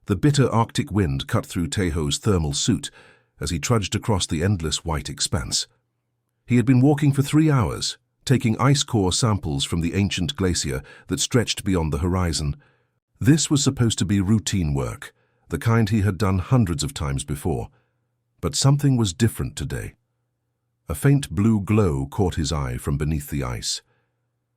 The bitter Arctic wind cut through Taeho's thermal suit as he trudged across the endless white expanse. He had been walking for 3 hours, taking ice core samples from the ancient glacier that stretched beyond the horizon. This was supposed to be routine work, the kind he had done hundreds of times before. But something was different today. A faint blue glow caught his eye from beneath the ice.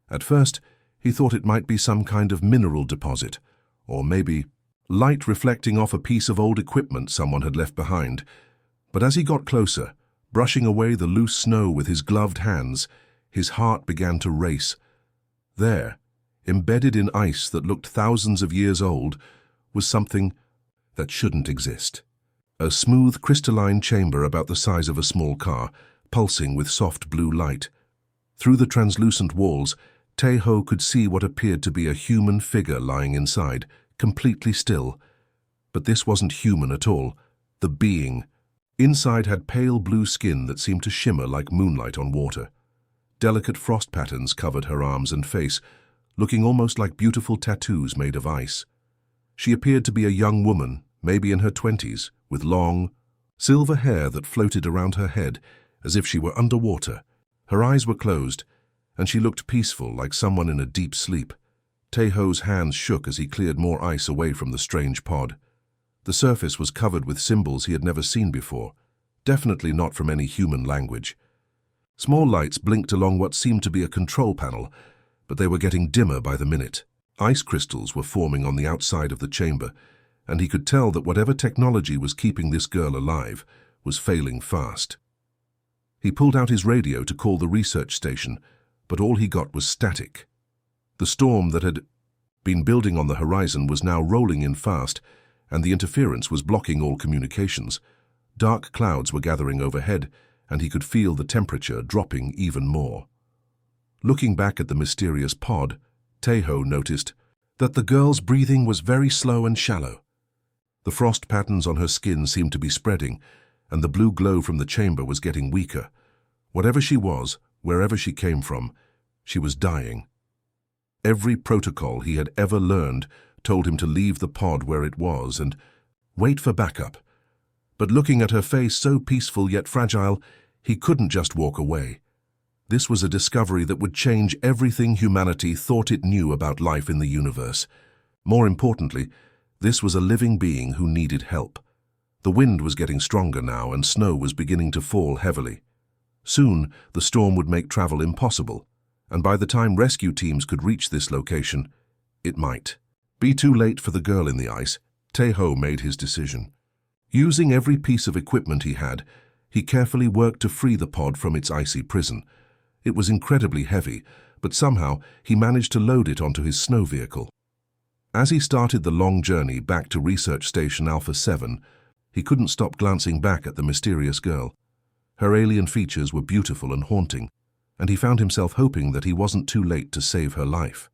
At first, he thought it might be some kind of mineral deposit, or maybe light reflecting off a piece of old equipment someone had left behind. But as he got closer, brushing away the loose snow with his gloved hands, his heart began to race. There, embedded in ice that looked thousands of years old, was something that shouldn't exist. A smooth, crystalline chamber about the size of a small car, pulsing with soft blue light. Through the translucent walls, Taeho could see what appeared to be a human figure lying inside, completely still. But this wasn't human at all. The being inside had pale blue skin that seemed to shimmer like moonlight on water. Delicate frost patterns covered her arms and face, looking almost like beautiful tattoos made of ice. She appeared to be a young woman, maybe in her 20s, with long, silver hair that floated around her head as if she were underwater. Her eyes were closed, and she looked peaceful, like someone in a deep sleep. Taeho's hands shook as he cleared more ice away from the strange pod. The surface was covered with symbols he had never seen before, definitely not from any human language. Small lights blinked along what seemed to be a control panel, but they were getting dimmer by the minute. Ice crystals were forming on the outside of the chamber, and he could tell that whatever technology was keeping this girl alive was failing fast. He pulled out his radio to call the research station, but all he got was static. The storm that had been building on the horizon was now rolling in fast, and the interference was blocking all communications. Dark clouds were gathering overhead, and he could feel the temperature dropping even more. Looking back at the mysterious pod, Taeho noticed that the girl's breathing was very slow and shallow. The frost patterns on her skin seemed to be spreading, and the blue glow from the chamber was getting weaker. Whatever she was, wherever she came from, she was dying. Every protocol he had ever learned told him to leave the pod where it was and wait for backup. But looking at her face, so peaceful yet fragile, he couldn't just walk away. This was a discovery that would change everything humanity thought it knew about life in the universe. More importantly, this was a living being who needed help. The wind was getting stronger now, and snow was beginning to fall heavily. Soon, the storm would make travel impossible, and by the time rescue teams could reach this location, it might be too late for the girl in the ice. Taeho made his decision. Using every piece of equipment he had, he carefully worked to free the pod from its icy prison. It was incredibly heavy, but somehow he managed to load it onto his snow vehicle. As he started the long journey back to Research Station Alpha 7, he couldn't stop glancing back at the mysterious girl. Her alien features were beautiful and haunting, and he found himself hoping that he wasn't too late to save her life.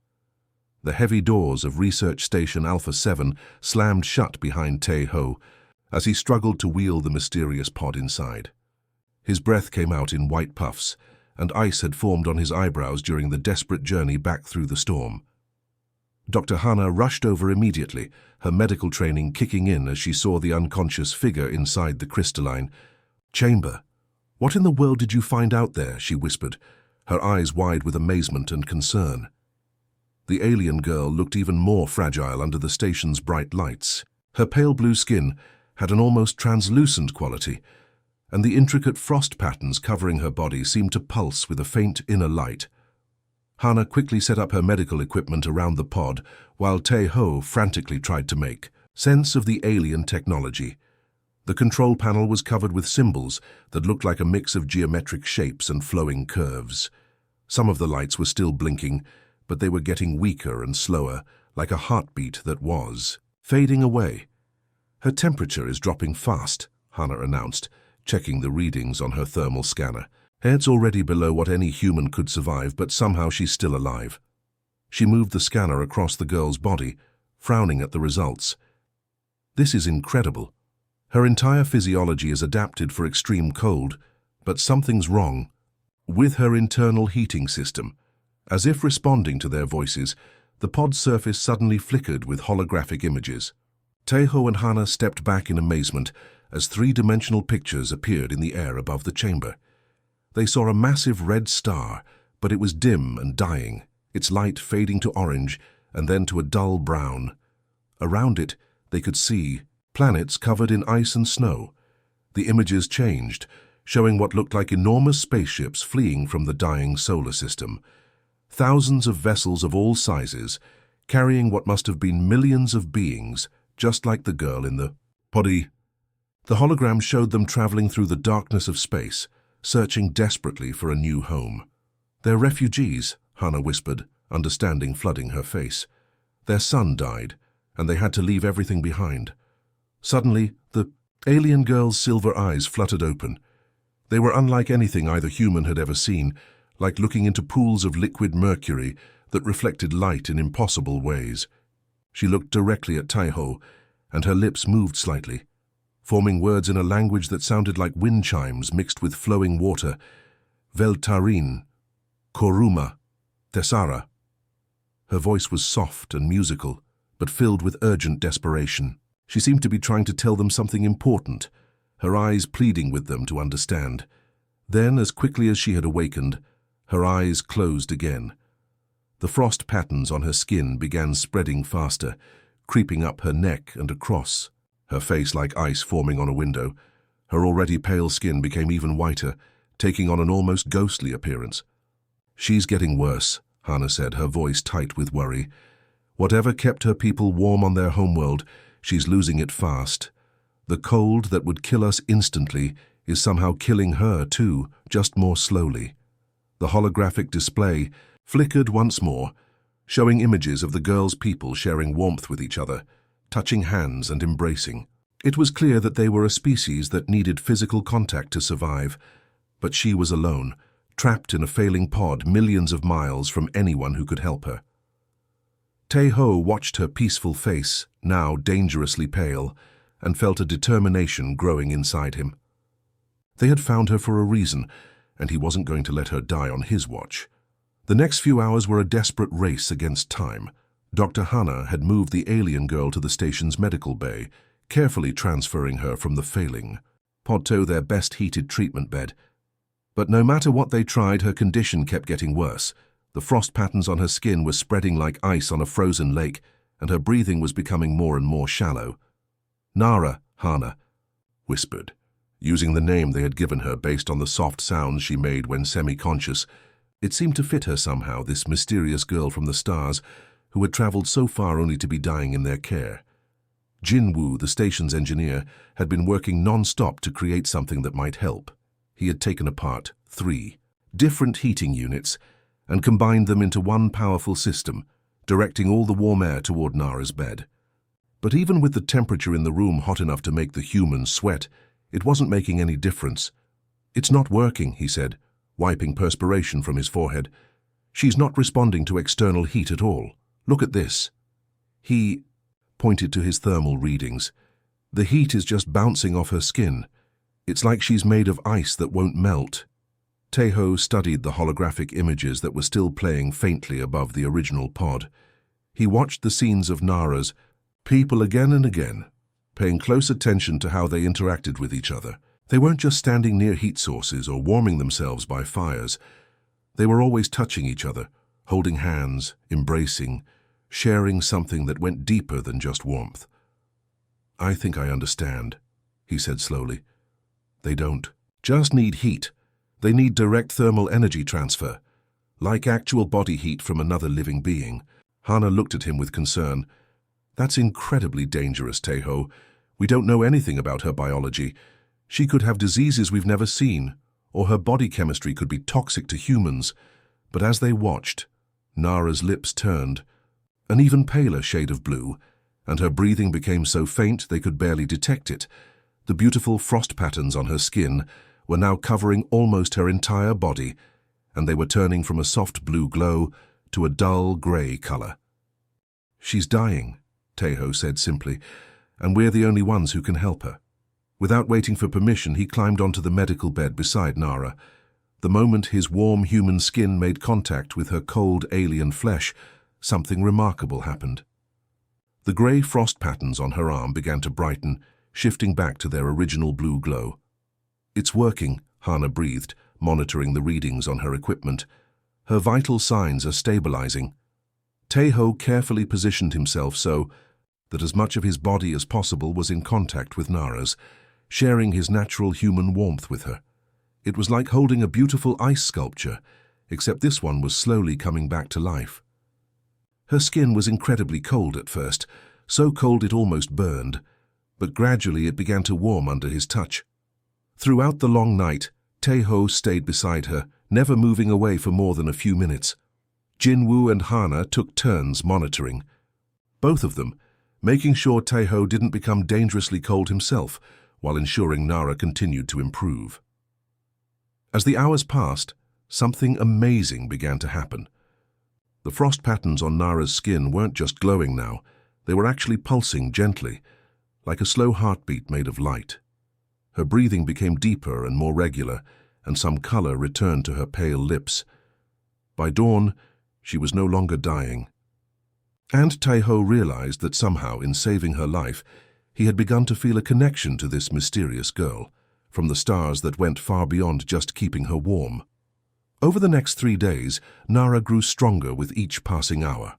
The heavy doors of Research Station Alpha 7 slammed shut behind Taeho as he struggled to wheel the mysterious pod inside. His breath came out in white puffs, and ice had formed on his eyebrows during the desperate journey back through the storm. Dr. Hana rushed over immediately, her medical training kicking in as she saw the unconscious figure inside the crystalline chamber. "What in the world did you find out there?" she whispered, her eyes wide with amazement and concern. The alien girl looked even more fragile under the station's bright lights. Her pale blue skin had an almost translucent quality, and the intricate frost patterns covering her body seemed to pulse with a faint inner light. Hana quickly set up her medical equipment around the pod, while Taeho frantically tried to make sense of the alien technology. The control panel was covered with symbols that looked like a mix of geometric shapes and flowing curves. Some of the lights were still blinking, but they were getting weaker and slower, like a heartbeat that was fading away. "Her temperature is dropping fast," Hana announced, checking the readings on her thermal scanner. "It's already below what any human could survive, but somehow she's still alive." She moved the scanner across the girl's body, frowning at the results. "This is incredible. Her entire physiology is adapted for extreme cold, but something's wrong with her internal heating system." As if responding to their voices, the pod's surface suddenly flickered with holographic images. Teho and Hana stepped back in amazement as three-dimensional pictures appeared in the air above the chamber. They saw a massive red star, but it was dim and dying, its light fading to orange and then to a dull brown. Around it, they could see planets covered in ice and snow. The images changed, showing what looked like enormous spaceships fleeing from the dying solar system. Thousands of vessels of all sizes, carrying what must have been millions of beings, just like the girl in the body. The hologram showed them traveling through the darkness of space, searching desperately for a new home. "They're refugees," Hana whispered, understanding flooding her face. "Their son died, and they had to leave everything behind." Suddenly, the alien girl's silver eyes fluttered open. They were unlike anything either human had ever seen, like looking into pools of liquid mercury that reflected light in impossible ways. She looked directly at Teho, and her lips moved slightly, forming words in a language that sounded like wind chimes mixed with flowing water. "Veltarin, Koruma, Tessara." Her voice was soft and musical, but filled with urgent desperation. She seemed to be trying to tell them something important, her eyes pleading with them to understand. Then, as quickly as she had awakened, her eyes closed again. The frost patterns on her skin began spreading faster, creeping up her neck and across, her face like ice forming on a window. Her already pale skin became even whiter, taking on an almost ghostly appearance. "She's getting worse," Hana said, her voice tight with worry. "Whatever kept her people warm on their homeworld, she's losing it fast. The cold that would kill us instantly is somehow killing her too, just more slowly." The holographic display flickered once more, showing images of the girl's people sharing warmth with each other, touching hands and embracing. It was clear that they were a species that needed physical contact to survive, but she was alone, trapped in a failing pod millions of miles from anyone who could help her. Teho watched her peaceful face, now dangerously pale, and felt a determination growing inside him. They had found her for a reason, and he wasn't going to let her die on his watch. The next few hours were a desperate race against time. Dr. Hana had moved the alien girl to the station's medical bay, carefully transferring her from the failing pod to their best heated treatment bed. But no matter what they tried, her condition kept getting worse. The frost patterns on her skin were spreading like ice on a frozen lake, and her breathing was becoming more and more shallow. "Nara," Hana whispered, using the name they had given her based on the soft sounds she made when semi-conscious. It seemed to fit her somehow, this mysterious girl from the stars who had traveled so far only to be dying in their care. Jinwoo, the station's engineer, had been working non-stop to create something that might help. He had taken apart 3 different heating units and combined them into one powerful system, directing all the warm air toward Nara's bed. But even with the temperature in the room hot enough to make the humans sweat, it wasn't making any difference. "It's not working," he said, wiping perspiration from his forehead. "She's not responding to external heat at all. Look at this." He pointed to his thermal readings. "The heat is just bouncing off her skin. It's like she's made of ice that won't melt." Teho studied the holographic images that were still playing faintly above the original pod. He watched the scenes of Nara's people again and again, paying close attention to how they interacted with each other. They weren't just standing near heat sources or warming themselves by fires. They were always touching each other, holding hands, embracing, sharing something that went deeper than just warmth. "I think I understand," he said slowly. "They don't just need heat. They need direct thermal energy transfer, like actual body heat from another living being." Hana looked at him with concern. "That's incredibly dangerous, Teho. We don't know anything about her biology. She could have diseases we've never seen, or her body chemistry could be toxic to humans." But as they watched, Nara's lips turned, an even paler shade of blue, and her breathing became so faint they could barely detect it. The beautiful frost patterns on her skin were now covering almost her entire body, and they were turning from a soft blue glow to a dull gray color. "She's dying," Teho said simply, "and we're the only ones who can help her." Without waiting for permission, he climbed onto the medical bed beside Nara. The moment his warm human skin made contact with her cold alien flesh, something remarkable happened. The grey frost patterns on her arm began to brighten, shifting back to their original blue glow. "It's working," Hana breathed, monitoring the readings on her equipment. "Her vital signs are stabilizing." Taeho carefully positioned himself so that as much of his body as possible was in contact with Nara's, sharing his natural human warmth with her. It was like holding a beautiful ice sculpture, except this one was slowly coming back to life. Her skin was incredibly cold at first, so cold it almost burned, but gradually it began to warm under his touch. Throughout the long night, Taeho stayed beside her, never moving away for more than a few minutes. Jinwoo and Hana took turns monitoring, both of them making sure Taeho didn't become dangerously cold himself, while ensuring Nara continued to improve. As the hours passed, something amazing began to happen. The frost patterns on Nara's skin weren't just glowing now, they were actually pulsing gently, like a slow heartbeat made of light. Her breathing became deeper and more regular, and some color returned to her pale lips. By dawn, she was no longer dying. And Taeho realized that somehow, in saving her life, he had begun to feel a connection to this mysterious girl, from the stars that went far beyond just keeping her warm. Over the next 3 days, Nara grew stronger with each passing hour.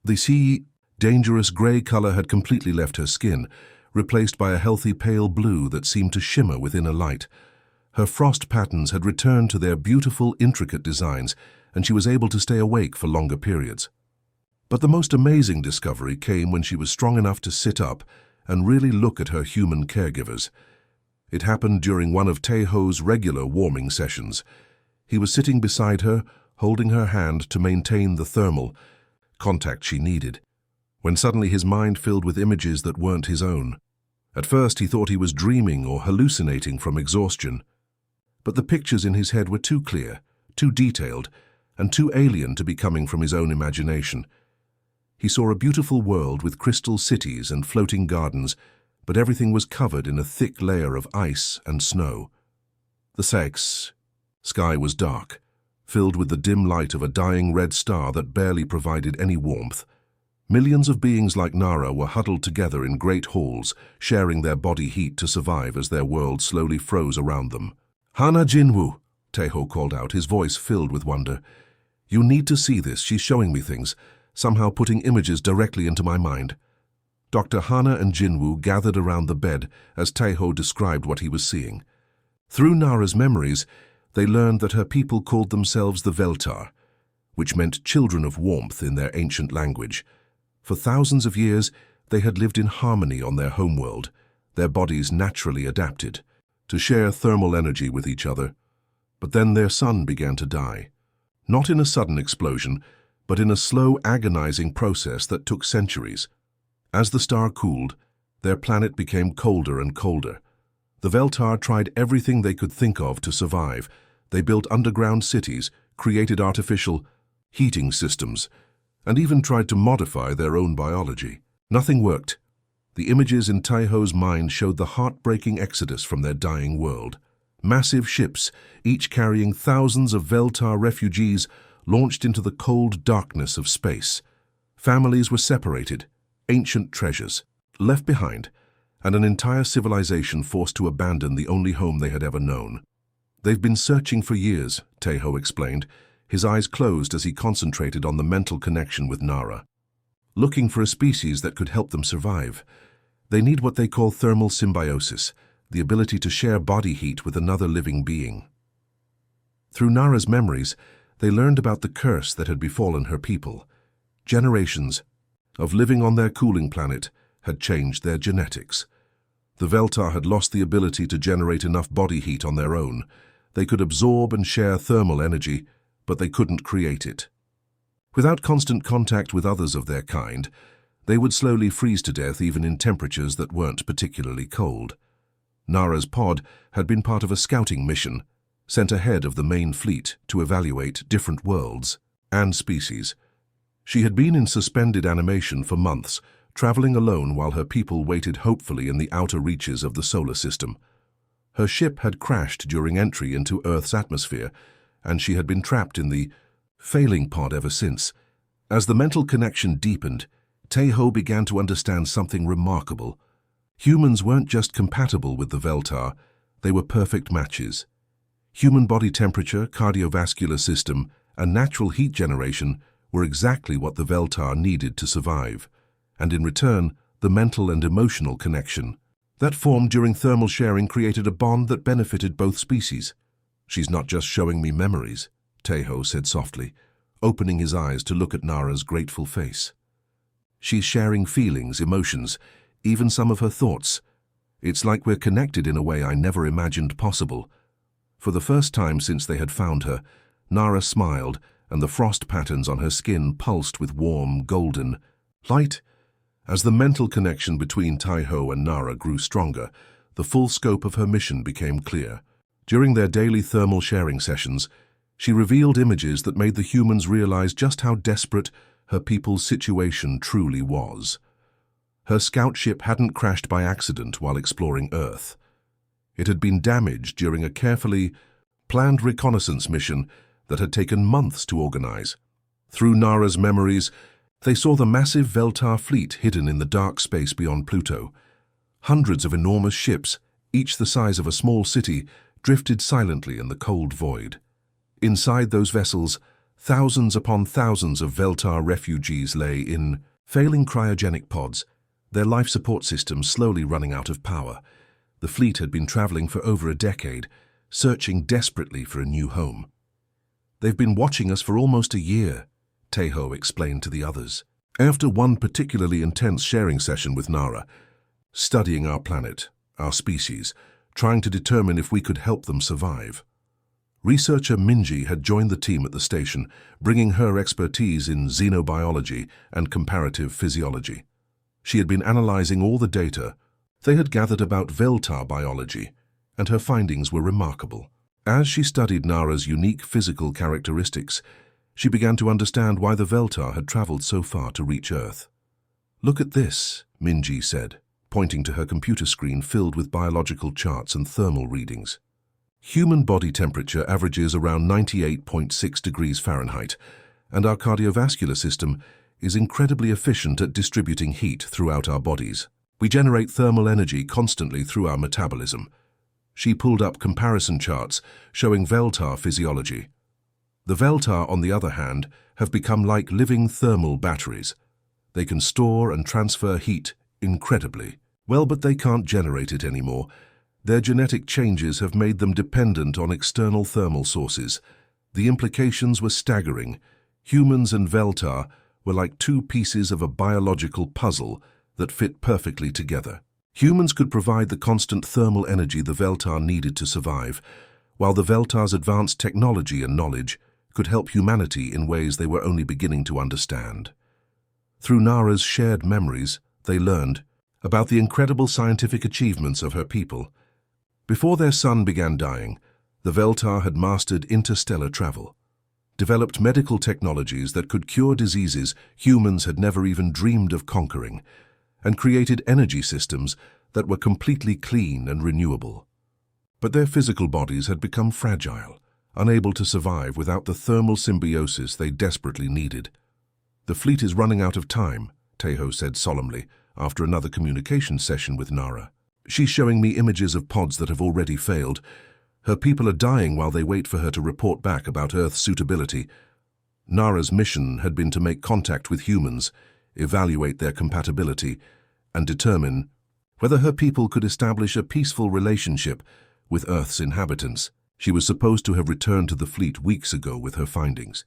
The dangerous grey color had completely left her skin, replaced by a healthy pale blue that seemed to shimmer within a light. Her frost patterns had returned to their beautiful, intricate designs, and she was able to stay awake for longer periods. But the most amazing discovery came when she was strong enough to sit up and really look at her human caregivers. It happened during one of Taeho's regular warming sessions. He was sitting beside her, holding her hand to maintain the thermal contact she needed, when suddenly his mind filled with images that weren't his own. At first he thought he was dreaming or hallucinating from exhaustion, but the pictures in his head were too clear, too detailed, and too alien to be coming from his own imagination. He saw a beautiful world with crystal cities and floating gardens, but everything was covered in a thick layer of ice and snow. The sky was dark, filled with the dim light of a dying red star that barely provided any warmth. Millions of beings like Nara were huddled together in great halls, sharing their body heat to survive as their world slowly froze around them. "Hana Jinwoo," Taeho called out, his voice filled with wonder. "You need to see this. She's showing me things, somehow putting images directly into my mind." Dr. Hana and Jinwoo gathered around the bed as Taeho described what he was seeing. Through Nara's memories, they learned that her people called themselves the Veltar, which meant children of warmth in their ancient language. For thousands of years, they had lived in harmony on their homeworld, their bodies naturally adapted to share thermal energy with each other. But then their sun began to die. Not in a sudden explosion, but in a slow, agonizing process that took centuries. As the star cooled, their planet became colder and colder. The Veltar tried everything they could think of to survive. They built underground cities, created artificial heating systems, and even tried to modify their own biology. Nothing worked. The images in Taeho's mind showed the heartbreaking exodus from their dying world. Massive ships, each carrying thousands of Veltar refugees, launched into the cold darkness of space. Families were separated, ancient treasures left behind, and an entire civilization forced to abandon the only home they had ever known. "They've been searching for years," Taeho explained, his eyes closed as he concentrated on the mental connection with Nara. "Looking for a species that could help them survive. They need what they call thermal symbiosis, the ability to share body heat with another living being." Through Nara's memories, they learned about the curse that had befallen her people. Generations of living on their cooling planet had changed their genetics. The Veltar had lost the ability to generate enough body heat on their own. They could absorb and share thermal energy, but they couldn't create it. Without constant contact with others of their kind, they would slowly freeze to death even in temperatures that weren't particularly cold. Nara's pod had been part of a scouting mission, sent ahead of the main fleet to evaluate different worlds and species. She had been in suspended animation for months, traveling alone while her people waited hopefully in the outer reaches of the solar system. Her ship had crashed during entry into Earth's atmosphere, and she had been trapped in the failing pod ever since. As the mental connection deepened, Taeho began to understand something remarkable. Humans weren't just compatible with the Veltar, they were perfect matches. Human body temperature, cardiovascular system, and natural heat generation were exactly what the Veltar needed to survive, and in return, the mental and emotional connection that formed during thermal sharing created a bond that benefited both species. "She's not just showing me memories," Taeho said softly, opening his eyes to look at Nara's grateful face. "She's sharing feelings, emotions, even some of her thoughts. It's like we're connected in a way I never imagined possible." For the first time since they had found her, Nara smiled, and the frost patterns on her skin pulsed with warm, golden light. As the mental connection between Taeho and Nara grew stronger, the full scope of her mission became clear. During their daily thermal sharing sessions, she revealed images that made the humans realize just how desperate her people's situation truly was. Her scout ship hadn't crashed by accident while exploring Earth. It had been damaged during a carefully planned reconnaissance mission that had taken months to organize. Through Nara's memories, they saw the massive Veltar fleet hidden in the dark space beyond Pluto. Hundreds of enormous ships, each the size of a small city, drifted silently in the cold void. Inside those vessels, thousands upon thousands of Veltar refugees lay in failing cryogenic pods, their life support systems slowly running out of power. The fleet had been traveling for over a decade, searching desperately for a new home. "They've been watching us for almost a year," Taeho explained to the others. After one particularly intense sharing session with Nara, studying our planet, our species, trying to determine if we could help them survive. Researcher Minji had joined the team at the station, bringing her expertise in xenobiology and comparative physiology. She had been analyzing all the data they had gathered about Veltar biology, and her findings were remarkable. As she studied Nara's unique physical characteristics, she began to understand why the Veltar had traveled so far to reach Earth. "Look at this," Minji said, pointing to her computer screen filled with biological charts and thermal readings. "Human body temperature averages around 98.6 degrees Fahrenheit, and our cardiovascular system is incredibly efficient at distributing heat throughout our bodies. We generate thermal energy constantly through our metabolism." She pulled up comparison charts showing Veltar physiology. The Veltar, on the other hand, have become like living thermal batteries. They can store and transfer heat incredibly well, but they can't generate it anymore. Their genetic changes have made them dependent on external thermal sources. The implications were staggering. Humans and Veltar were like two pieces of a biological puzzle that fit perfectly together. Humans could provide the constant thermal energy the Veltar needed to survive, while the Veltar's advanced technology and knowledge could help humanity in ways they were only beginning to understand. Through Nara's shared memories, they learned about the incredible scientific achievements of her people. Before their sun began dying, the Veltar had mastered interstellar travel, developed medical technologies that could cure diseases humans had never even dreamed of conquering, and created energy systems that were completely clean and renewable. But their physical bodies had become fragile, unable to survive without the thermal symbiosis they desperately needed. "The fleet is running out of time," Taeho said solemnly after another communication session with Nara. "She's showing me images of pods that have already failed. Her people are dying while they wait for her to report back about Earth's suitability." Nara's mission had been to make contact with humans, evaluate their compatibility, and determine whether her people could establish a peaceful relationship with Earth's inhabitants. She was supposed to have returned to the fleet weeks ago with her findings.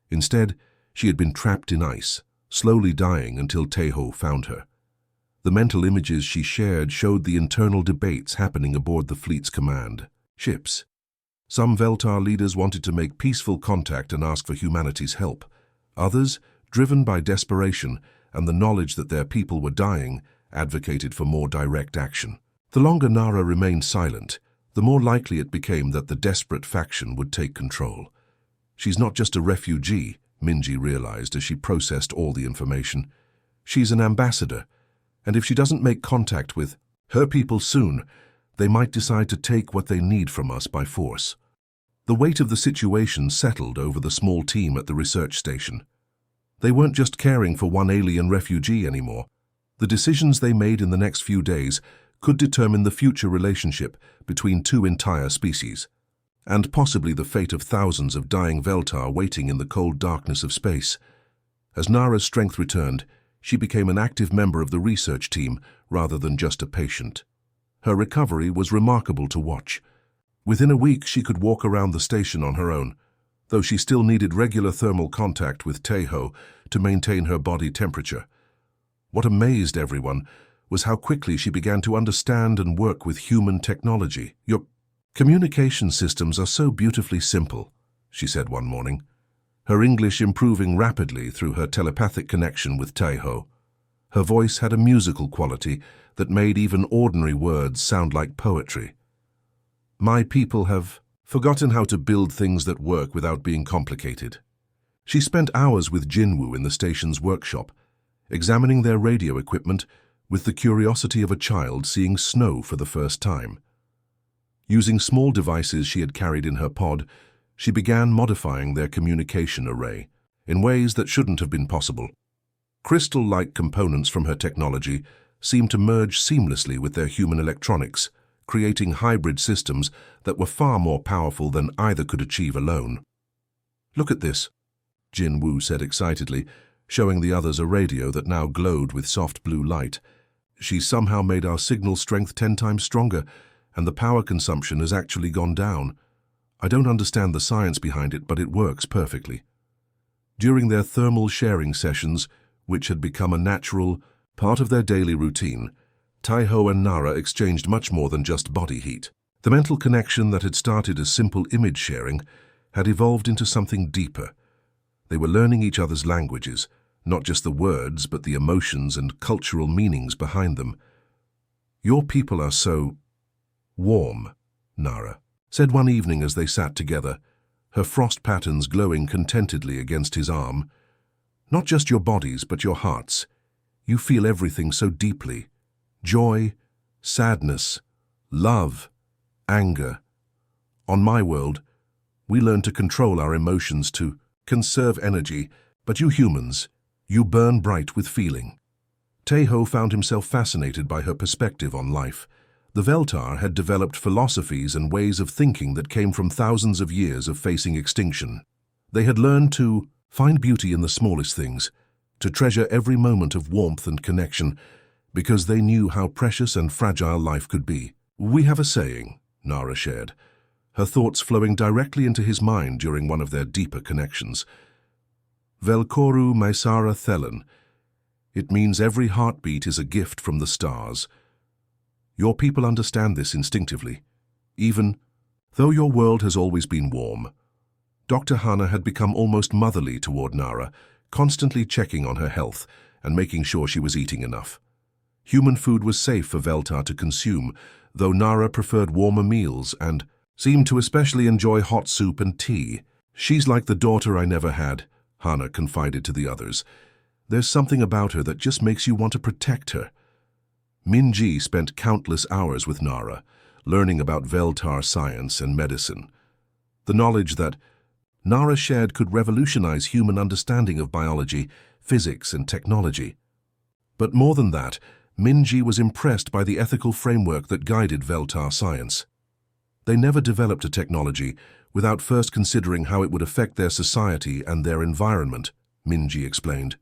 Instead, she had been trapped in ice, slowly dying until Taeho found her. The mental images she shared showed the internal debates happening aboard the fleet's command ships. Some Veltar leaders wanted to make peaceful contact and ask for humanity's help. Others, driven by desperation and the knowledge that their people were dying, advocated for more direct action. The longer Nara remained silent, the more likely it became that the desperate faction would take control. "She's not just a refugee," Minji realized as she processed all the information. "She's an ambassador, and if she doesn't make contact with her people soon, they might decide to take what they need from us by force." The weight of the situation settled over the small team at the research station. They weren't just caring for one alien refugee anymore. The decisions they made in the next few days could determine the future relationship between two entire species, and possibly the fate of thousands of dying Veltar waiting in the cold darkness of space. As Nara's strength returned, she became an active member of the research team rather than just a patient. Her recovery was remarkable to watch. Within a week, she could walk around the station on her own, though she still needed regular thermal contact with Teho to maintain her body temperature. What amazed everyone was how quickly she began to understand and work with human technology. "Your communication systems are so beautifully simple," she said one morning, her English improving rapidly through her telepathic connection with Teho. Her voice had a musical quality that made even ordinary words sound like poetry. "My people have forgotten how to build things that work without being complicated." She spent hours with Jinwoo in the station's workshop, examining their radio equipment with the curiosity of a child seeing snow for the first time. Using small devices she had carried in her pod, she began modifying their communication array in ways that shouldn't have been possible. Crystal-like components from her technology seemed to merge seamlessly with their human electronics, creating hybrid systems that were far more powerful than either could achieve alone. "Look at this," Jinwoo said excitedly, showing the others a radio that now glowed with soft blue light. "She's somehow made our signal strength 10 times stronger, and the power consumption has actually gone down. I don't understand the science behind it, but it works perfectly." During their thermal sharing sessions, which had become a natural part of their daily routine, Teho and Nara exchanged much more than just body heat. The mental connection that had started as simple image sharing had evolved into something deeper. They were learning each other's languages, not just the words, but the emotions and cultural meanings behind them. "Your people are so warm," Nara said one evening as they sat together, her frost patterns glowing contentedly against his arm. "Not just your bodies, but your hearts. You feel everything so deeply. Joy, sadness, love, anger. On my world, we learn to control our emotions, to conserve energy, but you humans, you burn bright with feeling." Teho found himself fascinated by her perspective on life. The Veltar had developed philosophies and ways of thinking that came from thousands of years of facing extinction. They had learned to find beauty in the smallest things, to treasure every moment of warmth and connection, because they knew how precious and fragile life could be. "We have a saying," Nara shared, her thoughts flowing directly into his mind during one of their deeper connections. "Velkoru Maisara Thelen." It means every heartbeat is a gift from the stars. Your people understand this instinctively, even though your world has always been warm. Dr. Hana had become almost motherly toward Nara, constantly checking on her health and making sure she was eating enough. Human food was safe for Veltar to consume, though Nara preferred warmer meals and seemed to especially enjoy hot soup and tea. "She's like the daughter I never had," Hana confided to the others. "There's something about her that just makes you want to protect her." Minji spent countless hours with Nara, learning about Veltar science and medicine. The knowledge that Nara shared could revolutionize human understanding of biology, physics, and technology. But more than that, Minji was impressed by the ethical framework that guided Veltar science. They never developed a technology without first considering how it would affect their society and their environment, Minji explained.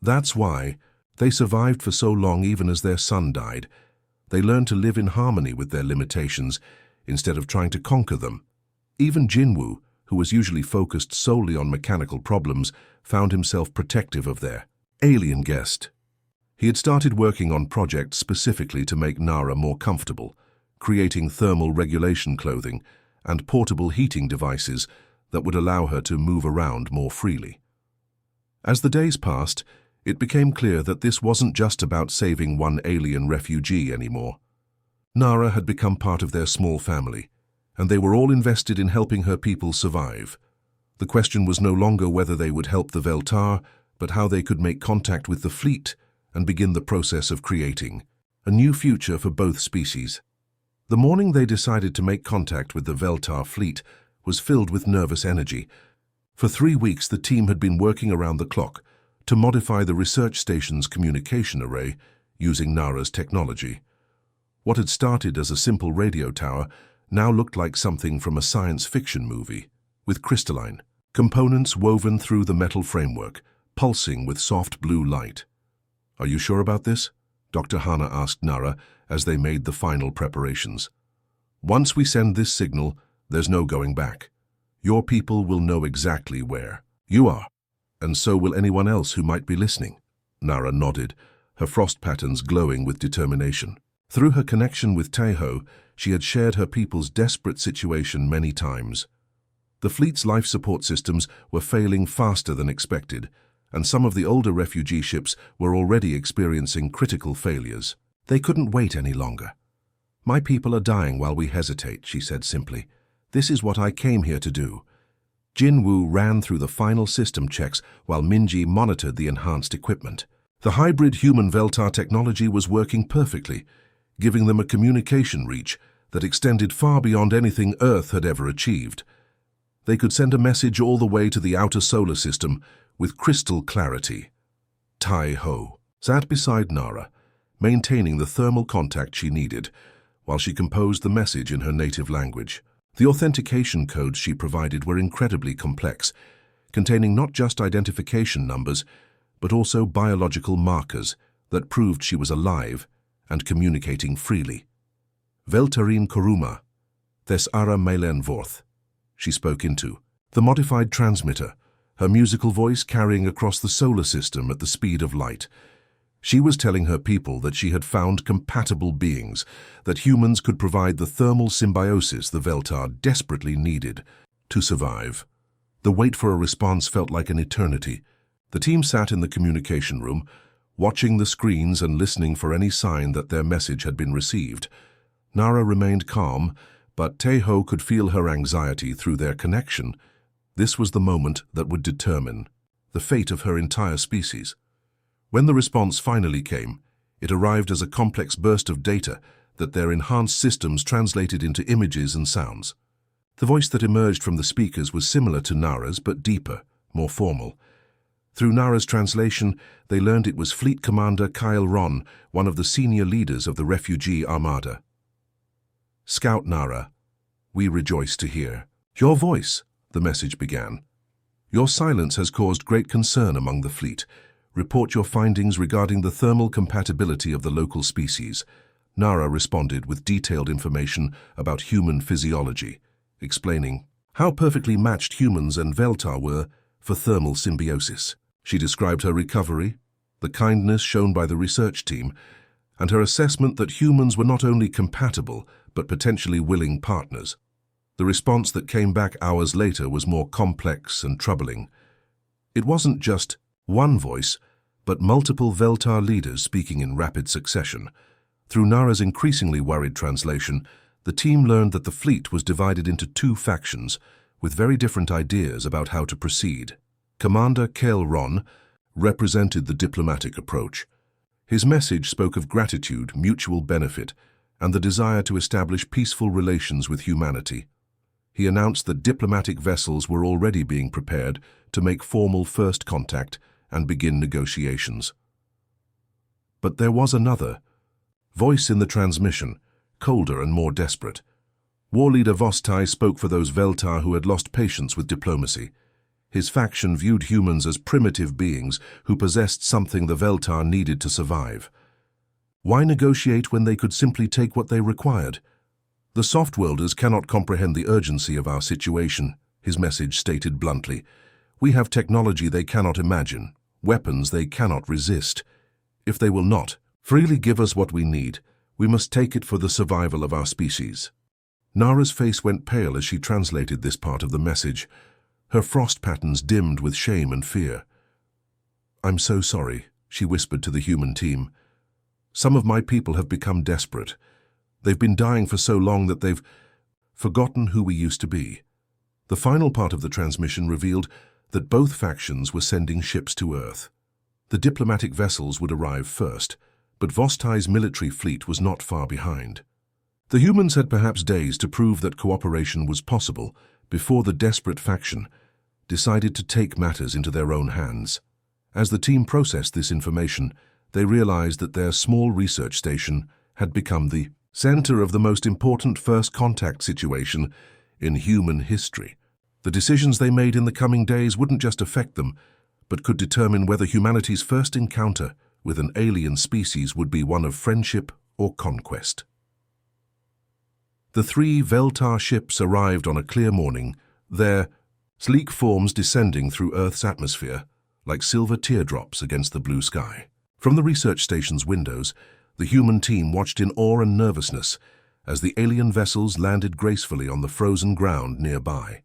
That's why they survived for so long even as their son died. They learned to live in harmony with their limitations instead of trying to conquer them. Even Jinwoo, who was usually focused solely on mechanical problems, found himself protective of their alien guest. He had started working on projects specifically to make Nara more comfortable, creating thermal regulation clothing and portable heating devices that would allow her to move around more freely. As the days passed, it became clear that this wasn't just about saving one alien refugee anymore. Nara had become part of their small family, and they were all invested in helping her people survive. The question was no longer whether they would help the Veltar, but how they could make contact with the fleet and begin the process of creating a new future for both species. The morning they decided to make contact with the Veltar fleet was filled with nervous energy. For 3 weeks, the team had been working around the clock, to modify the research station's communication array using Nara's technology. What had started as a simple radio tower now looked like something from a science fiction movie, with crystalline components woven through the metal framework, pulsing with soft blue light. "Are you sure about this?" Dr. Hana asked Nara as they made the final preparations. "Once we send this signal, there's no going back. Your people will know exactly where you are, and so will anyone else who might be listening." Nara nodded, her frost patterns glowing with determination. Through her connection with Taeho, she had shared her people's desperate situation many times. The fleet's life support systems were failing faster than expected, and some of the older refugee ships were already experiencing critical failures. They couldn't wait any longer. "My people are dying while we hesitate," she said simply. "This is what I came here to do." Jin Woo ran through the final system checks while Minji monitored the enhanced equipment. The hybrid human-Veltar technology was working perfectly, giving them a communication reach that extended far beyond anything Earth had ever achieved. They could send a message all the way to the outer solar system with crystal clarity. Tai-Ho sat beside Nara, maintaining the thermal contact she needed, while she composed the message in her native language. The authentication codes she provided were incredibly complex, containing not just identification numbers, but also biological markers that proved she was alive and communicating freely. "Veltarin Koruma, Thes Ara Mailen Vorth," she spoke into the modified transmitter, her musical voice carrying across the solar system at the speed of light. She was telling her people that she had found compatible beings, that humans could provide the thermal symbiosis the Veltar desperately needed to survive. The wait for a response felt like an eternity. The team sat in the communication room, watching the screens and listening for any sign that their message had been received. Nara remained calm, but Taeho could feel her anxiety through their connection. This was the moment that would determine the fate of her entire species. When the response finally came, it arrived as a complex burst of data that their enhanced systems translated into images and sounds. The voice that emerged from the speakers was similar to Nara's, but deeper, more formal. Through Nara's translation, they learned it was Fleet Commander Kyle Ron, one of the senior leaders of the refugee armada. "Scout Nara, we rejoice to hear your voice," the message began. "Your silence has caused great concern among the fleet. Report your findings regarding the thermal compatibility of the local species." Nara responded with detailed information about human physiology, explaining how perfectly matched humans and Veltar were for thermal symbiosis. She described her recovery, the kindness shown by the research team, and her assessment that humans were not only compatible, but potentially willing partners. The response that came back hours later was more complex and troubling. It wasn't just one voice, but multiple Veltar leaders speaking in rapid succession. Through Nara's increasingly worried translation, the team learned that the fleet was divided into two factions, with very different ideas about how to proceed. Commander Kale Ron represented the diplomatic approach. His message spoke of gratitude, mutual benefit, and the desire to establish peaceful relations with humanity. He announced that diplomatic vessels were already being prepared to make formal first contact and begin negotiations. But there was another voice in the transmission, colder and more desperate. War leader Vostai spoke for those Veltar who had lost patience with diplomacy. His faction viewed humans as primitive beings who possessed something the Veltar needed to survive. Why negotiate when they could simply take what they required? "The soft-worlders cannot comprehend the urgency of our situation," his message stated bluntly. "We have technology they cannot imagine, weapons they cannot resist. If they will not freely give us what we need, we must take it for the survival of our species." Nara's face went pale as she translated this part of the message. Her frost patterns dimmed with shame and fear. "I'm so sorry," she whispered to the human team. "Some of my people have become desperate. They've been dying for so long that they've forgotten who we used to be." The final part of the transmission revealed that both factions were sending ships to Earth. The diplomatic vessels would arrive first, but Vostai's military fleet was not far behind. The humans had perhaps days to prove that cooperation was possible before the desperate faction decided to take matters into their own hands. As the team processed this information, they realized that their small research station had become the center of the most important first contact situation in human history. The decisions they made in the coming days wouldn't just affect them, but could determine whether humanity's first encounter with an alien species would be one of friendship or conquest. The 3 Veltar ships arrived on a clear morning, their sleek forms descending through Earth's atmosphere like silver teardrops against the blue sky. From the research station's windows, the human team watched in awe and nervousness as the alien vessels landed gracefully on the frozen ground nearby.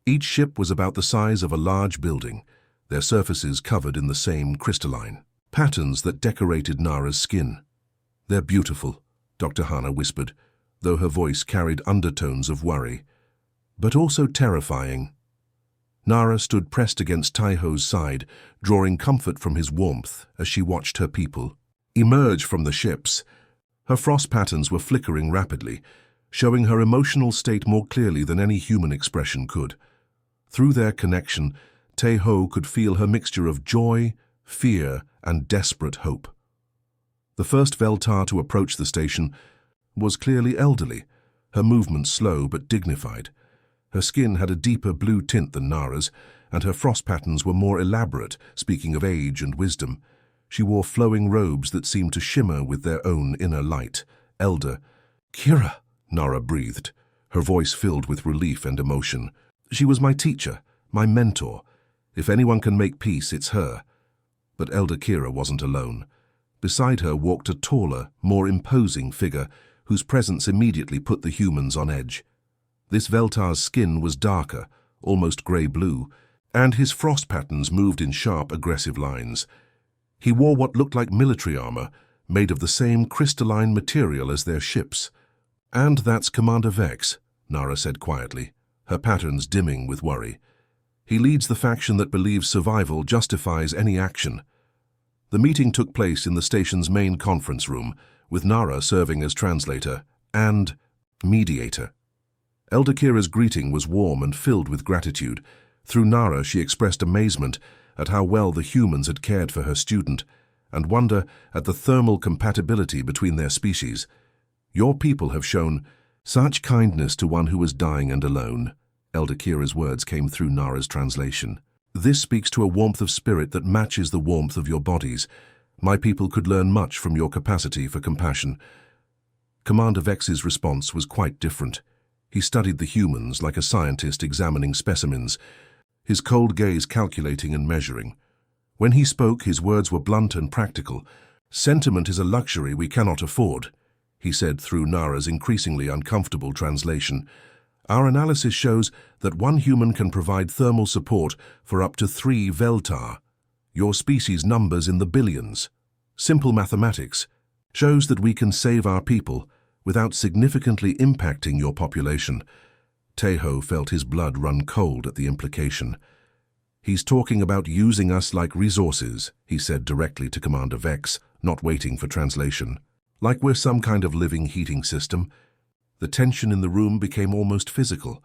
Each ship was about the size of a large building, their surfaces covered in the same crystalline patterns that decorated Nara's skin. "They're beautiful," Dr. Hana whispered, though her voice carried undertones of worry, "but also terrifying." Nara stood pressed against Taiho's side, drawing comfort from his warmth as she watched her people emerge from the ships. Her frost patterns were flickering rapidly, showing her emotional state more clearly than any human expression could. Through their connection, Taiho could feel her mixture of joy, fear, and desperate hope. The first Veltar to approach the station was clearly elderly, her movements slow but dignified. Her skin had a deeper blue tint than Nara's, and her frost patterns were more elaborate, speaking of age and wisdom. She wore flowing robes that seemed to shimmer with their own inner light. "Elder." "Kira," Nara breathed, her voice filled with relief and emotion. "She was my teacher, my mentor. If anyone can make peace, it's her." But Elder Kira wasn't alone. Beside her walked a taller, more imposing figure, whose presence immediately put the humans on edge. This Veltar's skin was darker, almost grey-blue, and his frost patterns moved in sharp, aggressive lines. He wore what looked like military armor, made of the same crystalline material as their ships. "And that's Commander Vex," Nara said quietly, her patterns dimming with worry. "He leads the faction that believes survival justifies any action." The meeting took place in the station's main conference room, with Nara serving as translator and mediator. Elder Kira's greeting was warm and filled with gratitude. Through Nara, she expressed amazement at how well the humans had cared for her student, and wonder at the thermal compatibility between their species. "Your people have shown such kindness to one who was dying and alone." Elder Kira's words came through Nara's translation. "This speaks to a warmth of spirit that matches the warmth of your bodies. My people could learn much from your capacity for compassion." Commander Vex's response was quite different. He studied the humans like a scientist examining specimens, his cold gaze calculating and measuring. When he spoke, his words were blunt and practical. "Sentiment is a luxury we cannot afford," he said through Nara's increasingly uncomfortable translation. "Our analysis shows that one human can provide thermal support for up to 3 Veltar. Your species numbers in the billions. Simple mathematics shows that we can save our people without significantly impacting your population." Taiho felt his blood run cold at the implication. "He's talking about using us like resources," he said directly to Commander Vex, not waiting for translation. "Like we're some kind of living heating system." The tension in the room became almost physical,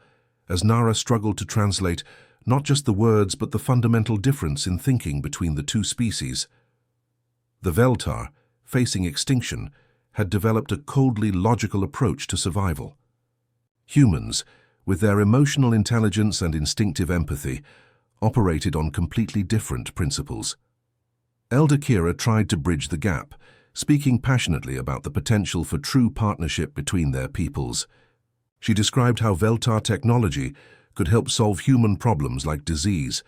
as Nara struggled to translate not just the words but the fundamental difference in thinking between the two species. The Veltar, facing extinction, had developed a coldly logical approach to survival. Humans, with their emotional intelligence and instinctive empathy, operated on completely different principles. Elder Kira tried to bridge the gap, speaking passionately about the potential for true partnership between their peoples. She described how Veltar technology could help solve human problems like disease,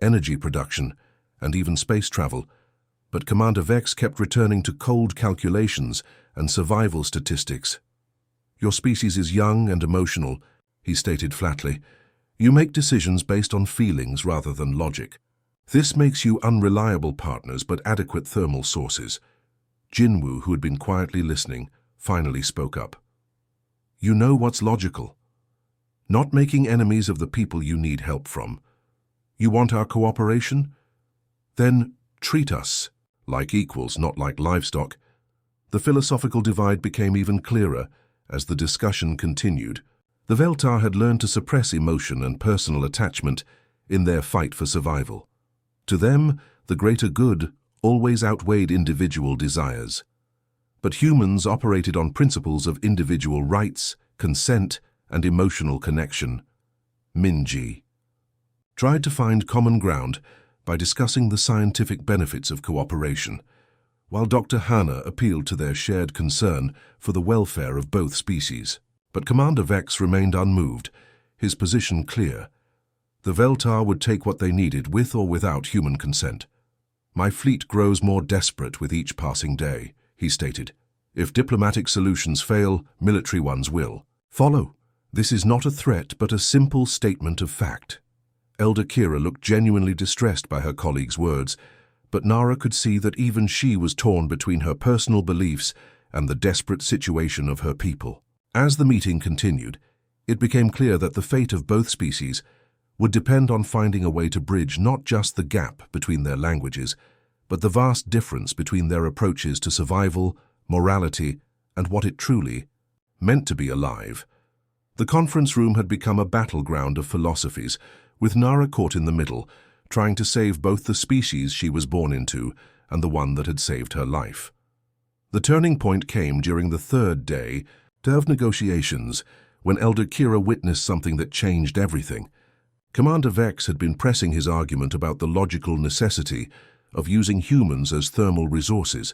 energy production, and even space travel, but Commander Vex kept returning to cold calculations and survival statistics. "Your species is young and emotional," he stated flatly. "You make decisions based on feelings rather than logic. This makes you unreliable partners but adequate thermal sources." Jinwoo, who had been quietly listening, finally spoke up. "You know what's logical. Not making enemies of the people you need help from. You want our cooperation? Then treat us like equals, not like livestock." The philosophical divide became even clearer as the discussion continued. The Veltar had learned to suppress emotion and personal attachment in their fight for survival. To them, The greater good always outweighed individual desires. But humans operated on principles of individual rights, consent, and emotional connection. Minji tried to find common ground by discussing the scientific benefits of cooperation, while Dr. Hana appealed to their shared concern for the welfare of both species. But Commander Vex remained unmoved, his position clear. The Veltar would take what they needed with or without human consent. "My fleet grows more desperate with each passing day," he stated. "If diplomatic solutions fail, military ones will follow. This is not a threat, but a simple statement of fact." Elder Kira looked genuinely distressed by her colleague's words, but Nara could see that even she was torn between her personal beliefs and the desperate situation of her people. As the meeting continued, it became clear that the fate of both species would depend on finding a way to bridge not just the gap between their languages, but the vast difference between their approaches to survival, morality, and what it truly meant to be alive. The conference room had become a battleground of philosophies, with Nara caught in the middle, trying to save both the species she was born into and the one that had saved her life. The turning point came during the third day of negotiations, when Elder Kira witnessed something that changed everything. Commander Vex had been pressing his argument about the logical necessity of using humans as thermal resources,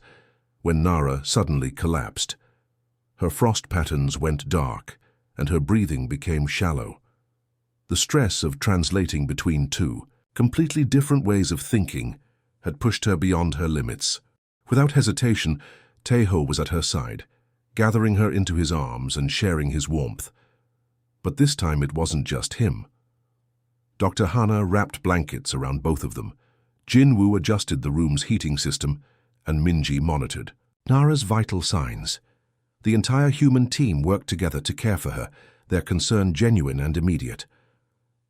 when Nara suddenly collapsed. Her frost patterns went dark, and her breathing became shallow. The stress of translating between two completely different ways of thinking had pushed her beyond her limits. Without hesitation, Teho was at her side, gathering her into his arms and sharing his warmth. But this time it wasn't just him. Dr. Hana wrapped blankets around both of them. Jinwoo adjusted the room's heating system, and Minji monitored Nara's vital signs. The entire human team worked together to care for her, their concern genuine and immediate.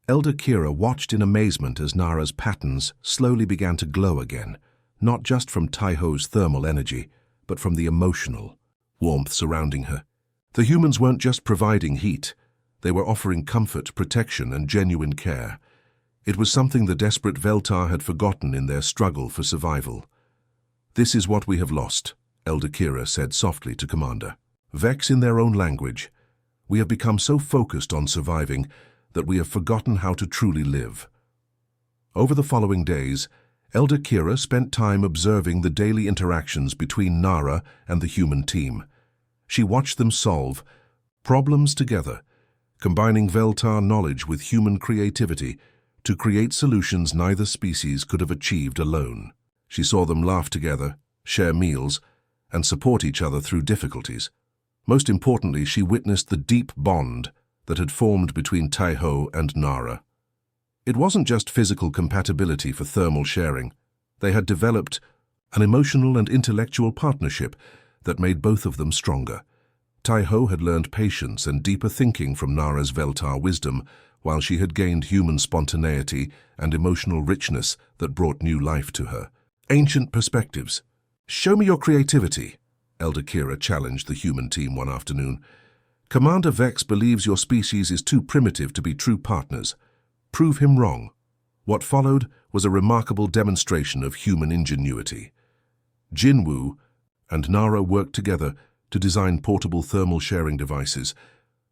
Elder Kira watched in amazement as Nara's patterns slowly began to glow again, not just from Taiho's thermal energy, but from the emotional warmth surrounding her. The humans weren't just providing heat, they were offering comfort, protection, and genuine care. It was something the desperate Veltar had forgotten in their struggle for survival. "This is what we have lost," Elder Kira said softly to Commander Vex in their own language. "We have become so focused on surviving that we have forgotten how to truly live." Over the following days, Elder Kira spent time observing the daily interactions between Nara and the human team. She watched them solve problems together, combining Veltar knowledge with human creativity to create solutions neither species could have achieved alone. She saw them laugh together, share meals, and support each other through difficulties. Most importantly, she witnessed the deep bond that had formed between Taiho and Nara. It wasn't just physical compatibility for thermal sharing. They had developed an emotional and intellectual partnership that made both of them stronger. Taiho had learned patience and deeper thinking from Nara's Veltar wisdom, while she had gained human spontaneity and emotional richness that brought new life to her. Ancient perspectives. "Show me your creativity," Elder Kira challenged the human team one afternoon. "Commander Vex believes your species is too primitive to be true partners. Prove him wrong." What followed was a remarkable demonstration of human ingenuity. Jinwoo and Nara worked together to design portable thermal sharing devices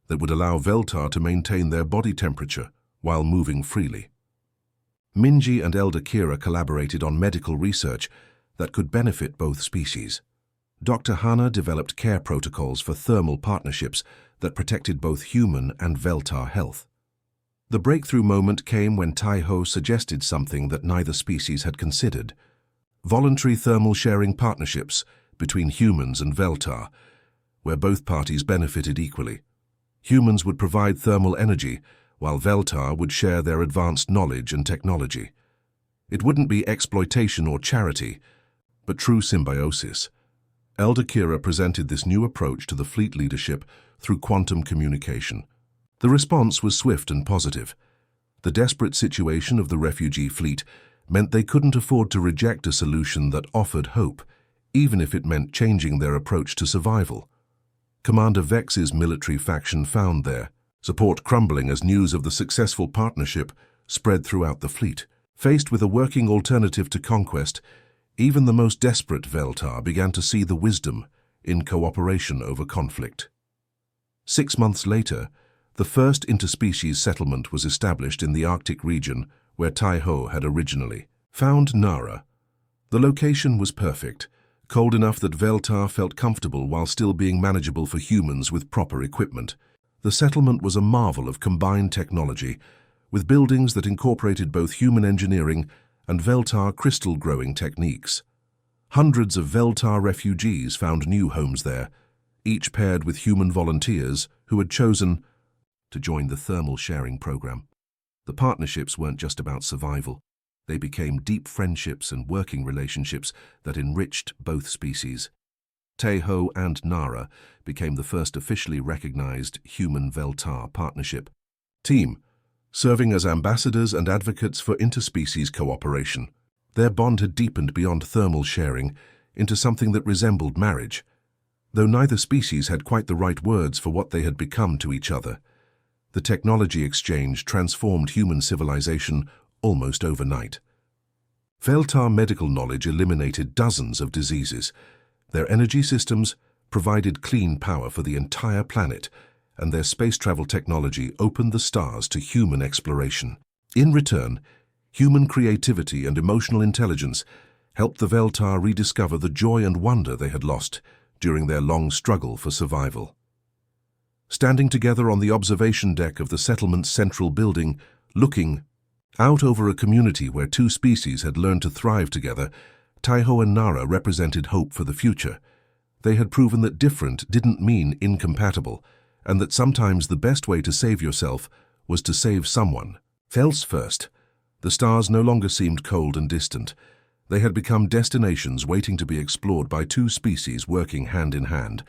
that would allow Veltar to maintain their body temperature while moving freely. Minji and Elder Kira collaborated on medical research that could benefit both species. Dr. Hana developed care protocols for thermal partnerships that protected both human and Veltar health. The breakthrough moment came when Taiho suggested something that neither species had considered: voluntary thermal sharing partnerships between humans and Veltar, where both parties benefited equally. Humans would provide thermal energy, while Veltar would share their advanced knowledge and technology. It wouldn't be exploitation or charity, but true symbiosis. Elder Kira presented this new approach to the fleet leadership through quantum communication. The response was swift and positive. The desperate situation of the refugee fleet meant they couldn't afford to reject a solution that offered hope, even if it meant changing their approach to survival. Commander Vex's military faction found their support crumbling as news of the successful partnership spread throughout the fleet. Faced with a working alternative to conquest, even the most desperate Veltar began to see the wisdom in cooperation over conflict. 6 months later, the first interspecies settlement was established in the Arctic region where Tai-Ho had originally found Nara. The location was perfect, cold enough that Veltar felt comfortable while still being manageable for humans with proper equipment. The settlement was a marvel of combined technology, with buildings that incorporated both human engineering and Veltar crystal growing techniques. Hundreds of Veltar refugees found new homes there, each paired with human volunteers who had chosen to join the thermal sharing program. The partnerships weren't just about survival. They became deep friendships and working relationships that enriched both species. Tai-Ho and Nara became the first officially recognized human-Veltar partnership team, serving as ambassadors and advocates for interspecies cooperation. Their bond had deepened beyond thermal sharing into something that resembled marriage, though neither species had quite the right words for what they had become to each other. The technology exchange transformed human civilization almost overnight. Veltar medical knowledge eliminated dozens of diseases. Their energy systems provided clean power for the entire planet, and their space travel technology opened the stars to human exploration. In return, human creativity and emotional intelligence helped the Veltar rediscover the joy and wonder they had lost during their long struggle for survival. Standing together on the observation deck of the settlement's central building, looking out over a community where two species had learned to thrive together, Tai-Ho and Nara represented hope for the future. They had proven that different didn't mean incompatible, and that sometimes the best way to save yourself was to save someone else first. The stars no longer seemed cold and distant. They had become destinations waiting to be explored by two species working hand in hand,